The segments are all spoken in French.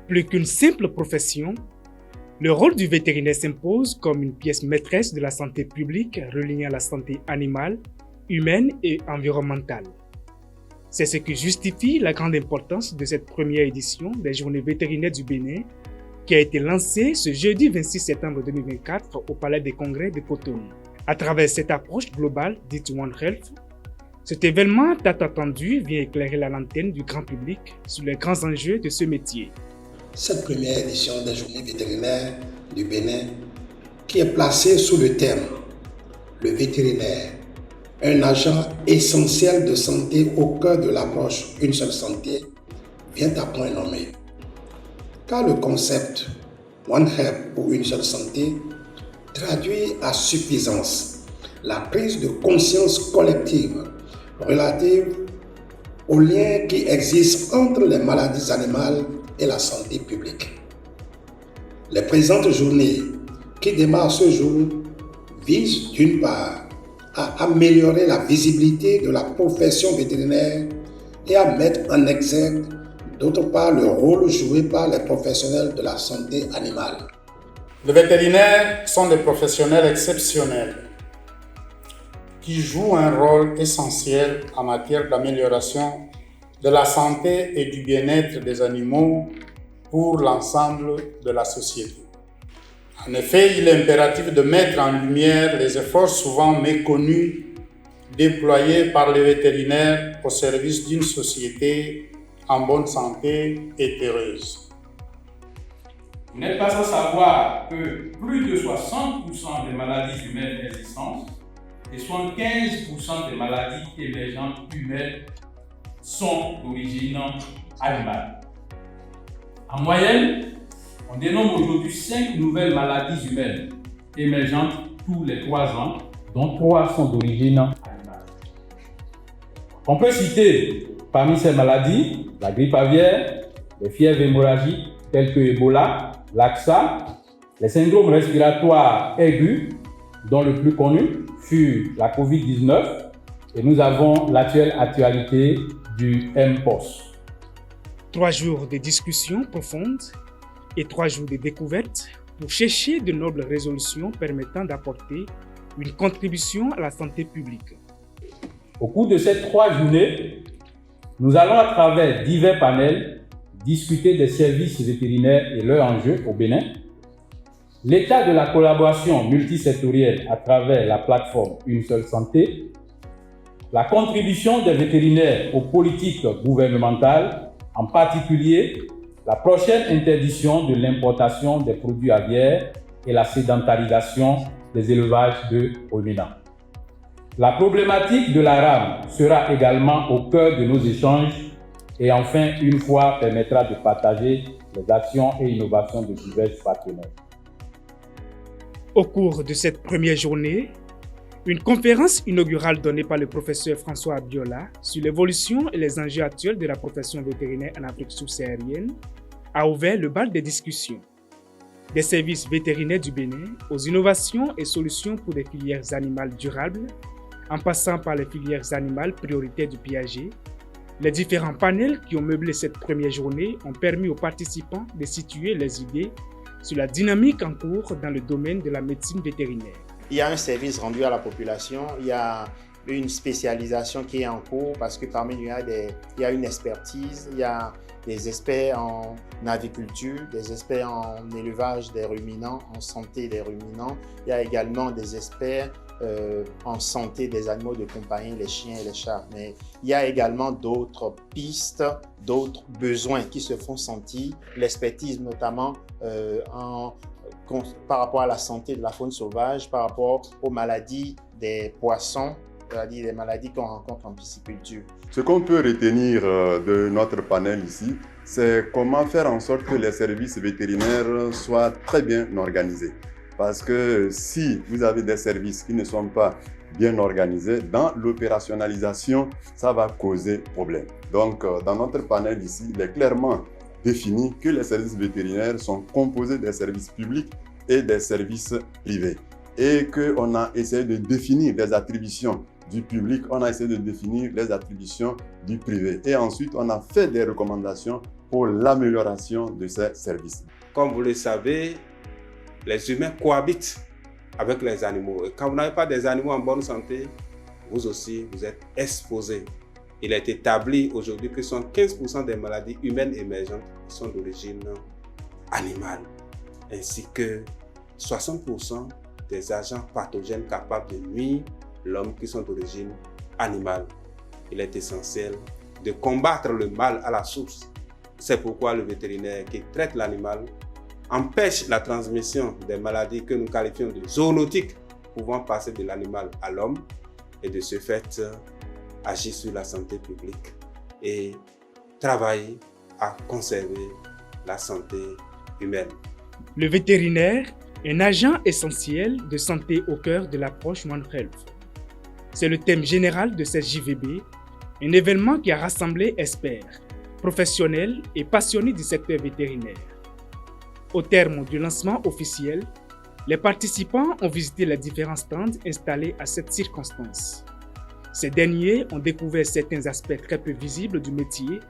Plus qu'une simple profession, le rôle du vétérinaire s'impose comme une pièce maîtresse de la santé publique reliant la santé animale, humaine et environnementale. C'est ce qui justifie la grande importance de cette première édition des Journées vétérinaires du Bénin, qui a été lancée ce jeudi 26 septembre 2024 au Palais des Congrès de Cotonou. À travers cette approche globale dite One Health, cet événement tant attendu vient éclairer la lanterne du grand public sur les grands enjeux de ce métier. Cette première édition des Journées vétérinaires du Bénin, qui est placée sous le thème « Le vétérinaire, un agent essentiel de santé au cœur de l'approche Une seule santé », vient à point nommé. Car le concept « One Health pour une seule santé » traduit à suffisance la prise de conscience collective relative aux liens qui existent entre les maladies animales et la santé publique. Les présentes journées, qui démarrent ce jour, visent d'une part à améliorer la visibilité de la profession vétérinaire et à mettre en exergue d'autre part le rôle joué par les professionnels de la santé animale. Les vétérinaires sont des professionnels exceptionnels qui jouent un rôle essentiel en matière d'amélioration de la santé et du bien-être des animaux pour l'ensemble de la société. En effet, il est impératif de mettre en lumière les efforts souvent méconnus déployés par les vétérinaires au service d'une société en bonne santé et heureuse. Vous n'êtes pas sans savoir que plus de 60% des maladies humaines existantes et 75% des maladies émergentes humaines sont d'origine animale. En moyenne, on dénombre aujourd'hui 5 nouvelles maladies humaines émergentes tous les 3 ans, dont 3 sont d'origine animale. On peut citer parmi ces maladies la grippe aviaire, les fièvres hémorragiques telles que Ebola, l'AXA, les syndromes respiratoires aigus, dont le plus connu fut la COVID-19, et nous avons l'actuelle actualité du MPOS. 3 jours de discussions profondes et 3 jours de découvertes pour chercher de nobles résolutions permettant d'apporter une contribution à la santé publique. Au cours de ces 3 journées, nous allons à travers divers panels discuter des services vétérinaires et leurs enjeux au Bénin, l'état de la collaboration multisectorielle à travers la plateforme Une seule santé, la contribution des vétérinaires aux politiques gouvernementales, en particulier la prochaine interdiction de l'importation des produits aviaires et la sédentarisation des élevages de ruminants. La problématique de la rame sera également au cœur de nos échanges et enfin, une fois, permettra de partager les actions et innovations de divers partenaires. Au cours de cette première journée, une conférence inaugurale donnée par le professeur François Abiola sur l'évolution et les enjeux actuels de la profession vétérinaire en Afrique subsaharienne a ouvert le bal des discussions. Des services vétérinaires du Bénin aux innovations et solutions pour des filières animales durables, en passant par les filières animales prioritaires du PAG, les différents panels qui ont meublé cette première journée ont permis aux participants de situer les idées sur la dynamique en cours dans le domaine de la médecine vétérinaire. Il y a un service rendu à la population, il y a une spécialisation qui est en cours parce que parmi nous, il y a une expertise, il y a des experts en aviculture, des experts en élevage des ruminants, en santé des ruminants. Il y a également des experts en santé des animaux de compagnie, les chiens et les chats. Mais il y a également d'autres pistes, d'autres besoins qui se font sentir, l'expertise notamment par rapport à la santé de la faune sauvage, par rapport aux maladies des poissons, c'est-à-dire des maladies qu'on rencontre en pisciculture. Ce qu'on peut retenir de notre panel ici, c'est comment faire en sorte que les services vétérinaires soient très bien organisés. Parce que si vous avez des services qui ne sont pas bien organisés, dans l'opérationnalisation, ça va causer problème. Donc, dans notre panel ici, il est clairement défini que les services vétérinaires sont composés des services publics et des services privés. Et qu'on a essayé de définir les attributions du public, on a essayé de définir les attributions du privé. Et ensuite, on a fait des recommandations pour l'amélioration de ces services. Comme vous le savez, les humains cohabitent avec les animaux. Et quand vous n'avez pas des animaux en bonne santé, vous aussi, vous êtes exposés. Il est établi aujourd'hui que 75% des maladies humaines émergentes sont d'origine animale, ainsi que 60% des agents pathogènes capables de nuire l'homme qui sont d'origine animale. Il est essentiel de combattre le mal à la source. C'est pourquoi le vétérinaire qui traite l'animal empêche la transmission des maladies que nous qualifions de zoonotiques pouvant passer de l'animal à l'homme et de ce fait agir sur la santé publique et travailler à conserver la santé humaine. Le vétérinaire est un agent essentiel de santé au cœur de l'approche One Health. C'est le thème général de cette JVB, un événement qui a rassemblé experts, professionnels et passionnés du secteur vétérinaire. Au terme du lancement officiel, les participants ont visité les différents stands installés à cette circonstance. Ces derniers ont découvert certains aspects très peu visibles du métier,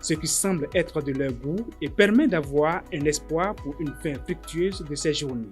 ce qui semble être de leur goût et permet d'avoir un espoir pour une fin fructueuse de ces journées.